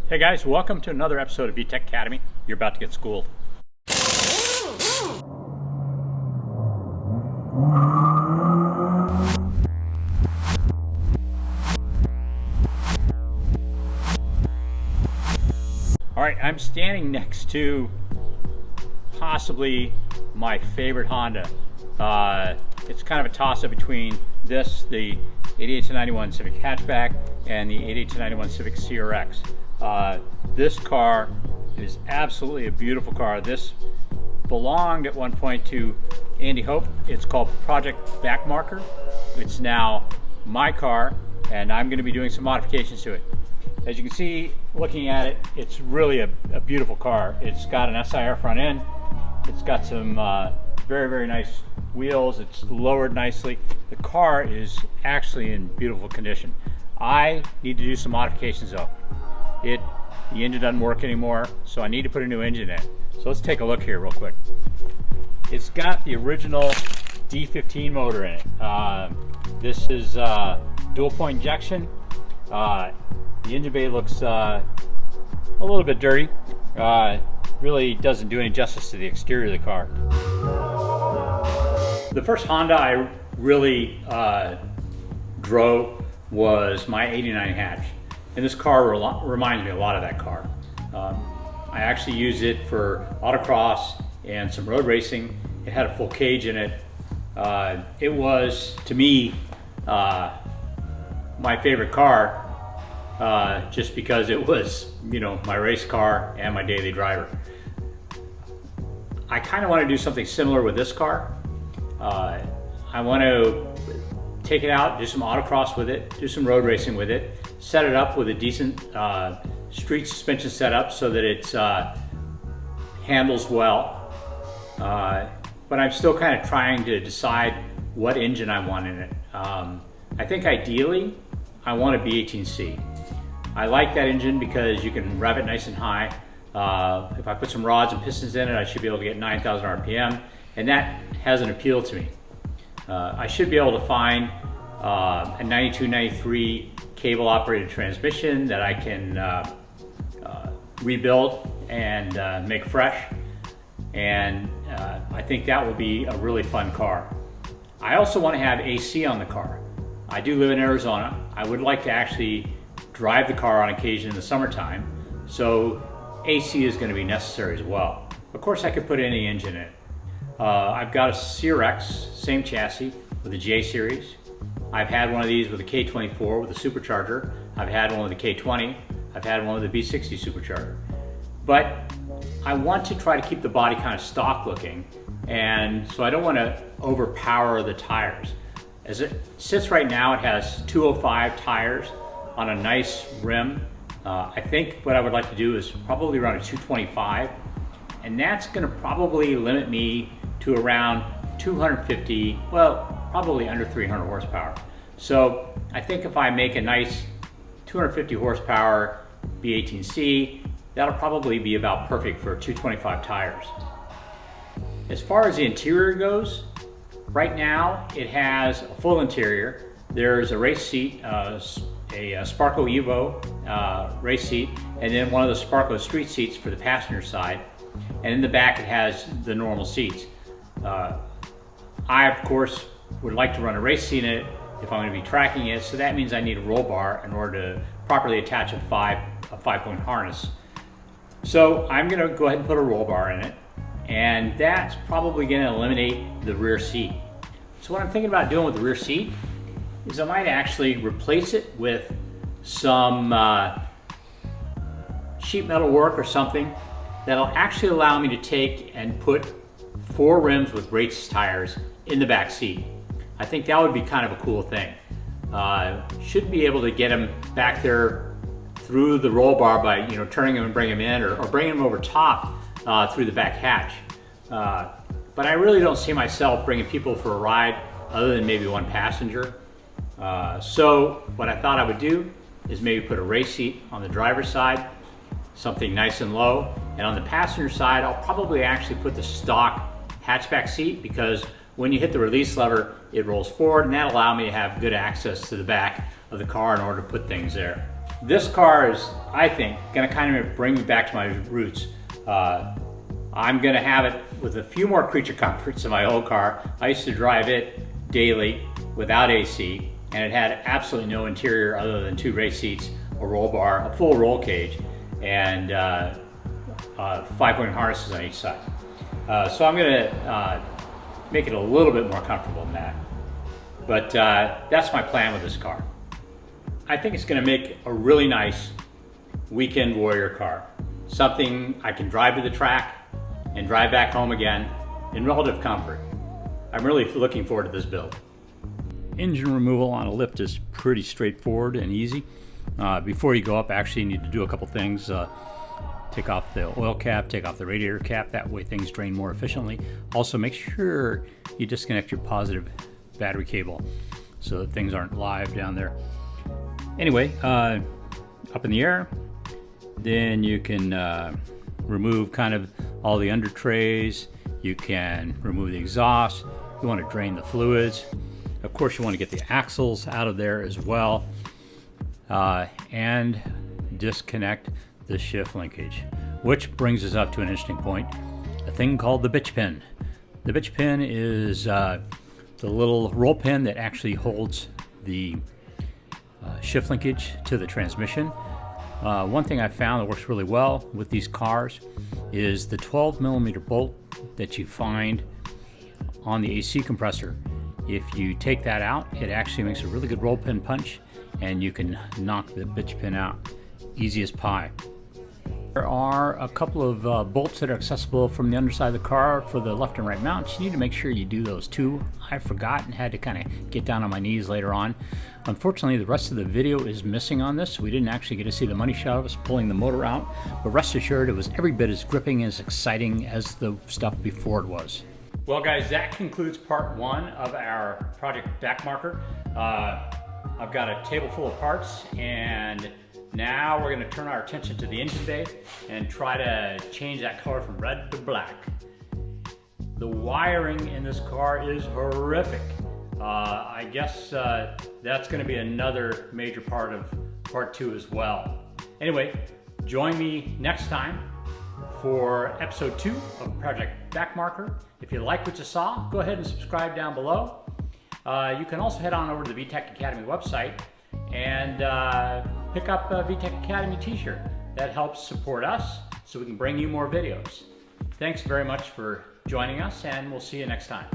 Hey guys, welcome to another episode of VTEC Academy. You're about to get schooled. All right, I'm standing next to possibly my favorite Honda. It's kind of a toss-up between this, the 88-91 Civic hatchback, and the 88-91 Civic CRX. This car is absolutely a beautiful car. This belonged at one point to Andy Hope. It's called Project BACKMARKER. It's now my car, and I'm going to be doing some modifications to it. As you can see, looking at it, it's really a beautiful car. It's got an SIR front end. It's got some very, very nice wheels. It's lowered nicely. The car is actually in beautiful condition. I need to do some modifications though. The engine doesn't work anymore, so I need to put a new engine in. So let's take a look here real quick. It's got the original D15 motor in it. This is dual point injection. The engine bay looks a little bit dirty. Really doesn't do any justice to the exterior of the car. The first Honda I really drove was my 89 hatch. And this car reminds me a lot of that car. I actually used it for autocross and some road racing. It had a full cage in it. It was, to me, my favorite car just because it was, my race car and my daily driver. I kind of want to do something similar with this car. I want to take it out, do some autocross with it, do some road racing with it, set it up with a decent street suspension setup so that it handles well. But I'm still kind of trying to decide what engine I want in it. I think ideally I want a B18C. I like that engine because you can rev it nice and high. If I put some rods and pistons in it, I should be able to get 9,000 RPM, and that has an appeal to me. I should be able to find a 92, 93 cable operated transmission that I can rebuild and make fresh, and I think that will be a really fun car. I also want to have AC on the car. I do live in Arizona. I would like to actually drive the car on occasion in the summertime, so AC is going to be necessary as well. Of course, I could put any engine in it. I've got a CRX, same chassis, with a J series. I've had one of these with a K24 with a supercharger. I've had one with a K20. I've had one with a B60 supercharger. But I want to try to keep the body kind of stock looking, and so I don't want to overpower the tires. As it sits right now, it has 205 tires on a nice rim. I think what I would like to do is probably around a 225, and that's going to probably limit me to around 250, well, probably under 300 horsepower. So I think if I make a nice 250 horsepower B18C, that'll probably be about perfect for 225 tires. As far as the interior goes, right now it has a full interior. There's a race seat, a Sparco Evo race seat, and then one of the Sparco street seats for the passenger side. And in the back it has the normal seats. I, of course, would like to run a race seat in it if I'm going to be tracking it, so that means I need a roll bar in order to properly attach a five-point harness. So I'm going to go ahead and put a roll bar in it, and that's probably going to eliminate the rear seat. So what I'm thinking about doing with the rear seat is I might actually replace it with some sheet metal work or something that'll actually allow me to take and put 4 rims with race tires in the back seat. I think that would be kind of a cool thing. Should be able to get them back there through the roll bar by turning them and bringing them in, or bringing them over top through the back hatch. But I really don't see myself bringing people for a ride other than maybe one passenger. So what I thought I would do is maybe put a race seat on the driver's side, something nice and low, and on the passenger side I'll probably actually put the stock hatchback seat, because when you hit the release lever it rolls forward, and that'll allow me to have good access to the back of the car in order to put things there. This car is, I think, going to kind of bring me back to my roots. I'm going to have it with a few more creature comforts in my old car. I used to drive it daily without AC, and it had absolutely no interior other than 2 race seats, a roll bar, a full roll cage, and 5-point harnesses on each side. So I'm going to make it a little bit more comfortable than that. But that's my plan with this car. I think it's going to make a really nice weekend warrior car. Something I can drive to the track and drive back home again in relative comfort. I'm really looking forward to this build. Engine removal on a lift is pretty straightforward and easy. Before you go up, actually you need to do a couple things. Take off the oil cap, take off the radiator cap, that way things drain more efficiently. Also make sure you disconnect your positive battery cable so that things aren't live down there. Anyway, up in the air, then you can remove kind of all the under trays. You can remove the exhaust. You want to drain the fluids. Of course, you want to get the axles out of there as well, and disconnect the shift linkage, which brings us up to an interesting point, a thing called the bitch pin. The bitch pin is the little roll pin that actually holds the shift linkage to the transmission. One thing I found that works really well with these cars is the 12mm bolt that you find on the AC compressor. If you take that out, it actually makes a really good roll pin punch, and you can knock the bitch pin out easy as pie. There are a couple of bolts that are accessible from the underside of the car for the left and right mounts. You need to make sure you do those too. I forgot and had to kind of get down on my knees later on. Unfortunately, the rest of the video is missing on this. We didn't actually get to see the money shot of us pulling the motor out, but rest assured it was every bit as gripping and as exciting as the stuff before it was. Well guys, that concludes part 1 of our Project Backmarker. I've got a table full of parts, and now we're going to turn our attention to the engine bay and try to change that color from red to black. The wiring in this car is horrific. I guess that's going to be another major part of part 2 as well. Anyway, join me next time for episode 2 of Project Backmarker. If you like what you saw, go ahead and subscribe down below. You can also head on over to the VTEC Academy website and pick up a VTEC Academy t-shirt. That helps support us so we can bring you more videos. Thanks very much for joining us, and we'll see you next time.